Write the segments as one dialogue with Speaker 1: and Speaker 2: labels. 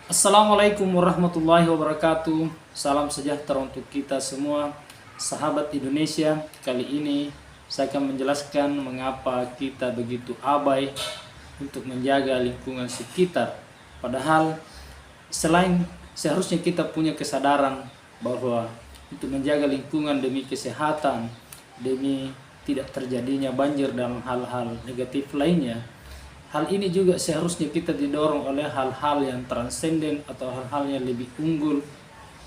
Speaker 1: Assalamualaikum warahmatullahi wabarakatuh. Salam sejahtera untuk kita semua, sahabat Indonesia. Kali ini saya akan menjelaskan mengapa kita begitu abai untuk menjaga lingkungan sekitar. Padahal selain seharusnya kita punya kesadaran bahwa untuk menjaga lingkungan demi kesehatan, demi tidak terjadinya banjir dan hal-hal negatif lainnya, hal ini juga seharusnya kita didorong oleh hal-hal yang transenden atau hal-hal yang lebih unggul,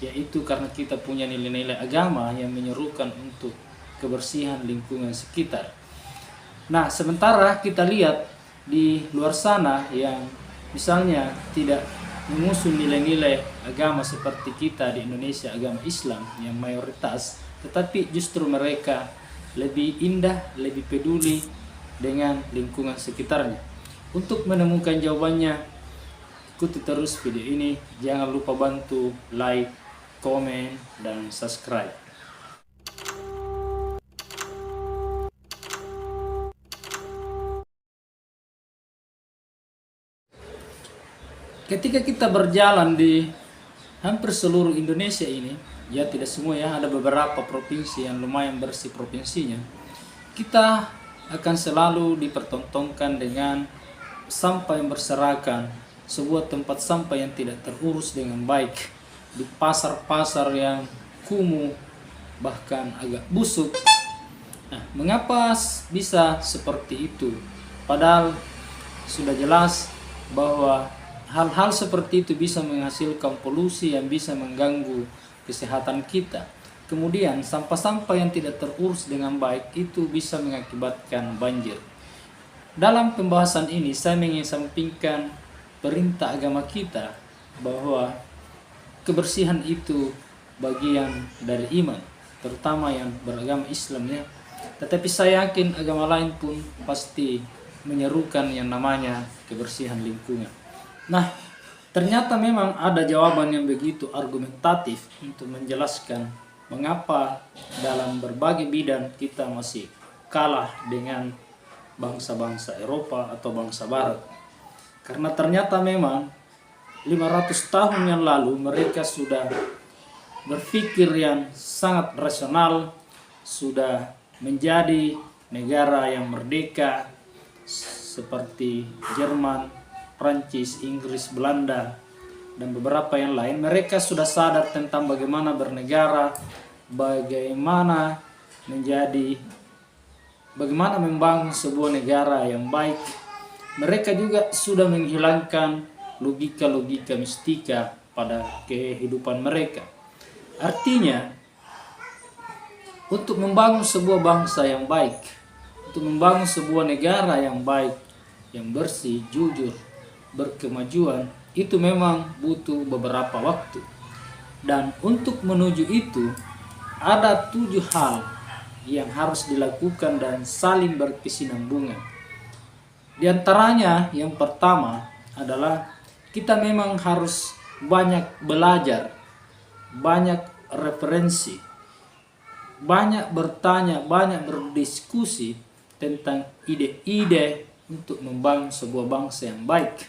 Speaker 1: yaitu karena kita punya nilai-nilai agama yang menyerukan untuk kebersihan lingkungan sekitar. Nah, sementara kita lihat di luar sana yang misalnya tidak mengusung nilai-nilai agama seperti kita di Indonesia, agama Islam yang mayoritas, tetapi justru mereka lebih indah, lebih peduli dengan lingkungan sekitarnya. Untuk menemukan jawabannya, ikuti terus video ini. Jangan lupa bantu like, komen, dan subscribe. Ketika kita berjalan di hampir seluruh Indonesia ini, ya tidak semua ya, ada beberapa provinsi yang lumayan bersih provinsinya, kita akan selalu dipertontonkan dengan sampah yang berserakan, sebuah tempat sampah yang tidak terurus dengan baik, di pasar-pasar yang kumuh, bahkan agak busuk. Nah, mengapa bisa seperti itu? Padahal sudah jelas bahwa hal-hal seperti itu bisa menghasilkan polusi yang bisa mengganggu kesehatan kita. Kemudian sampah-sampah yang tidak terurus dengan baik itu bisa mengakibatkan banjir. Dalam pembahasan ini saya ingin sampaikan perintah agama kita bahwa kebersihan itu bagian dari iman, terutama yang beragama Islam ya. Tetapi saya yakin agama lain pun pasti menyerukan yang namanya kebersihan lingkungan. Nah, ternyata memang ada jawaban yang begitu argumentatif untuk menjelaskan mengapa dalam berbagai bidang kita masih kalah dengan bangsa-bangsa Eropa atau bangsa Barat. Karena ternyata memang 500 tahun yang lalu mereka sudah berpikir yang sangat rasional, sudah menjadi negara yang merdeka seperti Jerman, Prancis, Inggris, Belanda, dan beberapa yang lain. Mereka sudah sadar tentang bagaimana bernegara, bagaimana membangun sebuah negara yang baik. Mereka juga sudah menghilangkan logika-logika mistika pada kehidupan mereka. Artinya, untuk membangun sebuah bangsa yang baik, untuk membangun sebuah negara yang baik, yang bersih, jujur, berkemajuan, itu memang butuh beberapa waktu. Dan untuk menuju itu, ada 7 hal yang harus dilakukan dan saling berkesinambungan. Di antaranya yang pertama adalah kita memang harus banyak belajar, banyak referensi, banyak bertanya, banyak berdiskusi tentang ide-ide untuk membangun sebuah bangsa yang baik.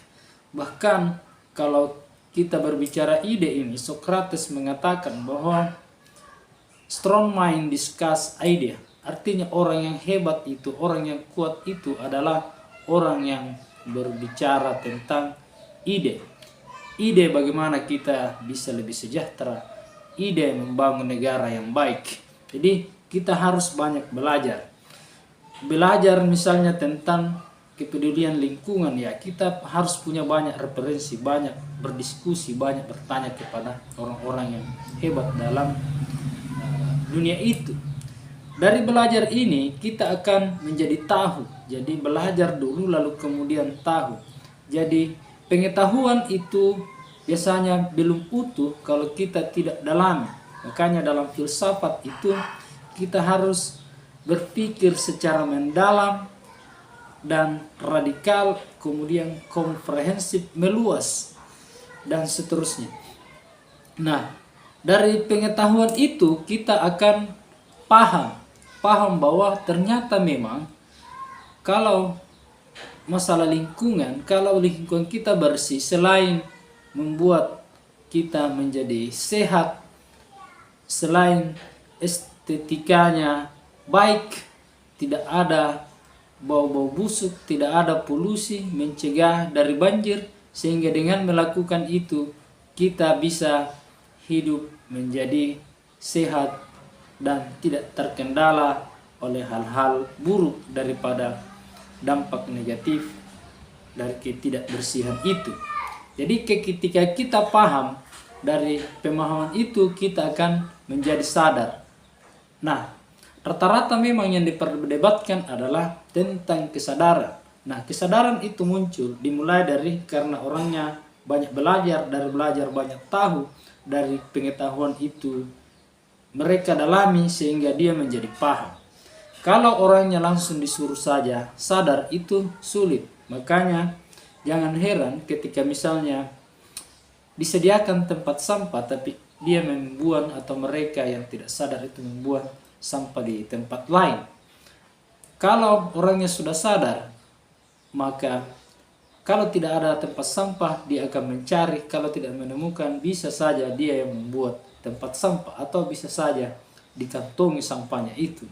Speaker 1: Bahkan kalau kita berbicara ide ini, Socrates mengatakan bahwa strong mind discuss idea. Artinya orang yang hebat itu, orang yang kuat itu adalah orang yang berbicara tentang ide. Ide bagaimana kita bisa lebih sejahtera. Ide membangun negara yang baik. Jadi kita harus banyak belajar. Belajar misalnya tentang kepedulian lingkungan ya. Kita harus punya banyak referensi, banyak berdiskusi, banyak bertanya kepada orang-orang yang hebat dalam dunia itu. Dari belajar ini kita akan menjadi tahu. Jadi belajar dulu lalu kemudian tahu. Jadi pengetahuan itu biasanya belum utuh kalau kita tidak dalami. Makanya dalam filsafat itu kita harus berpikir secara mendalam dan radikal, kemudian komprehensif, meluas, dan seterusnya. Nah, dari pengetahuan itu kita akan paham bahwa ternyata memang kalau masalah lingkungan, kalau lingkungan kita bersih, selain membuat kita menjadi sehat, selain estetikanya baik, tidak ada bau-bau busuk, tidak ada polusi, mencegah dari banjir, sehingga dengan melakukan itu kita bisa hidup menjadi sehat dan tidak terkendala oleh hal-hal buruk daripada dampak negatif dari ketidakbersihan itu. Jadi ketika kita paham dari pemahaman itu, kita akan menjadi sadar. Nah, rata-rata memang yang diperdebatkan adalah tentang kesadaran. Nah, kesadaran itu muncul dimulai dari karena orangnya banyak belajar, dari belajar banyak tahu, dari pengetahuan itu mereka dalami sehingga dia menjadi paham. Kalau orangnya langsung disuruh saja sadar itu sulit. Makanya jangan heran ketika misalnya disediakan tempat sampah tapi dia membuang, atau mereka yang tidak sadar itu membuang sampah di tempat lain. Kalau orangnya sudah sadar, maka kalau tidak ada tempat sampah dia akan mencari, kalau tidak menemukan bisa saja dia yang membuat tempat sampah, atau bisa saja dikantongi sampahnya itu.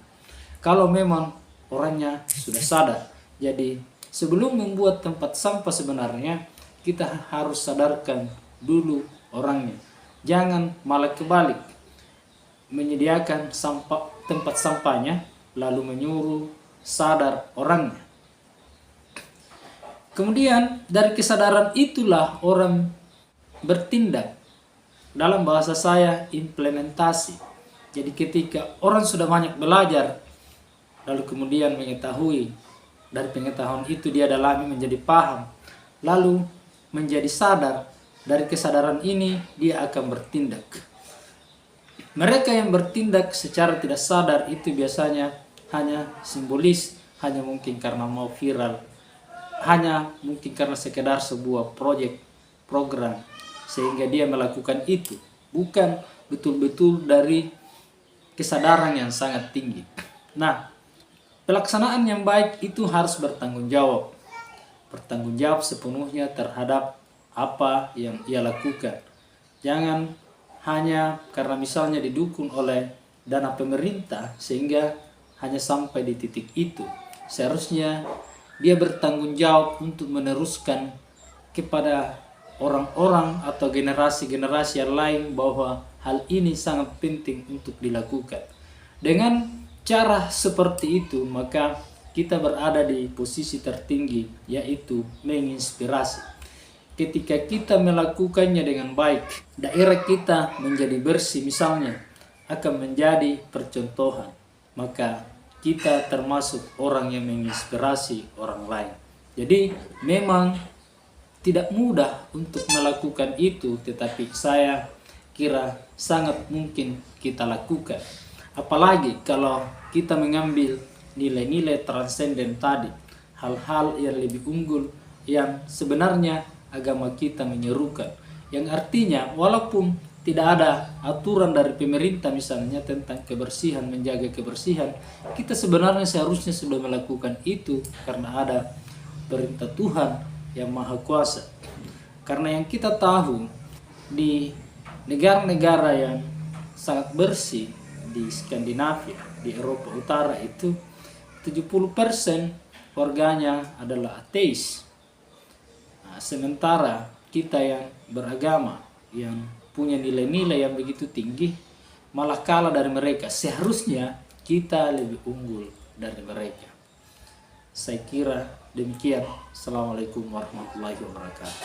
Speaker 1: Kalau memang orangnya sudah sadar. Jadi sebelum membuat tempat sampah sebenarnya kita harus sadarkan dulu orangnya. Jangan malah kebalik, menyediakan tempat sampahnya lalu menyuruh sadar orangnya. Kemudian dari kesadaran itulah orang bertindak. Dalam bahasa saya implementasi. Jadi ketika orang sudah banyak belajar lalu kemudian mengetahui, dari pengetahuan itu dia dalami menjadi paham, lalu menjadi sadar. Dari kesadaran ini dia akan bertindak. Mereka yang bertindak secara tidak sadar itu biasanya hanya simbolis, hanya mungkin karena mau viral, hanya mungkin karena sekedar sebuah proyek, program, sehingga dia melakukan itu. Bukan betul-betul dari kesadaran yang sangat tinggi. Nah, pelaksanaan yang baik itu harus bertanggung jawab. Bertanggung jawab sepenuhnya terhadap apa yang ia lakukan. Jangan hanya karena misalnya didukung oleh dana pemerintah sehingga hanya sampai di titik itu. Seharusnya dia bertanggung jawab untuk meneruskan kepada orang-orang atau generasi-generasi yang lain bahwa hal ini sangat penting untuk dilakukan. Dengan cara seperti itu maka kita berada di posisi tertinggi, yaitu menginspirasi. Ketika kita melakukannya dengan baik, daerah kita menjadi bersih misalnya, akan menjadi percontohan. Maka kita termasuk orang yang menginspirasi orang lain. Jadi memang tidak mudah untuk melakukan itu, tetapi saya kira sangat mungkin kita lakukan. Apalagi kalau kita mengambil nilai-nilai transenden tadi, hal-hal yang lebih unggul yang sebenarnya agama kita menyerukan, yang artinya walaupun tidak ada aturan dari pemerintah misalnya tentang kebersihan, menjaga kebersihan, kita sebenarnya seharusnya sudah melakukan itu karena ada perintah Tuhan yang Maha Kuasa. Karena yang kita tahu di negara-negara yang sangat bersih di Skandinavia, di Eropa Utara itu 70% warganya adalah ateis. Sementara kita yang beragama, yang punya nilai-nilai yang begitu tinggi, malah kalah dari mereka. Seharusnya kita lebih unggul dari mereka. Saya kira demikian. Assalamualaikum warahmatullahi wabarakatuh.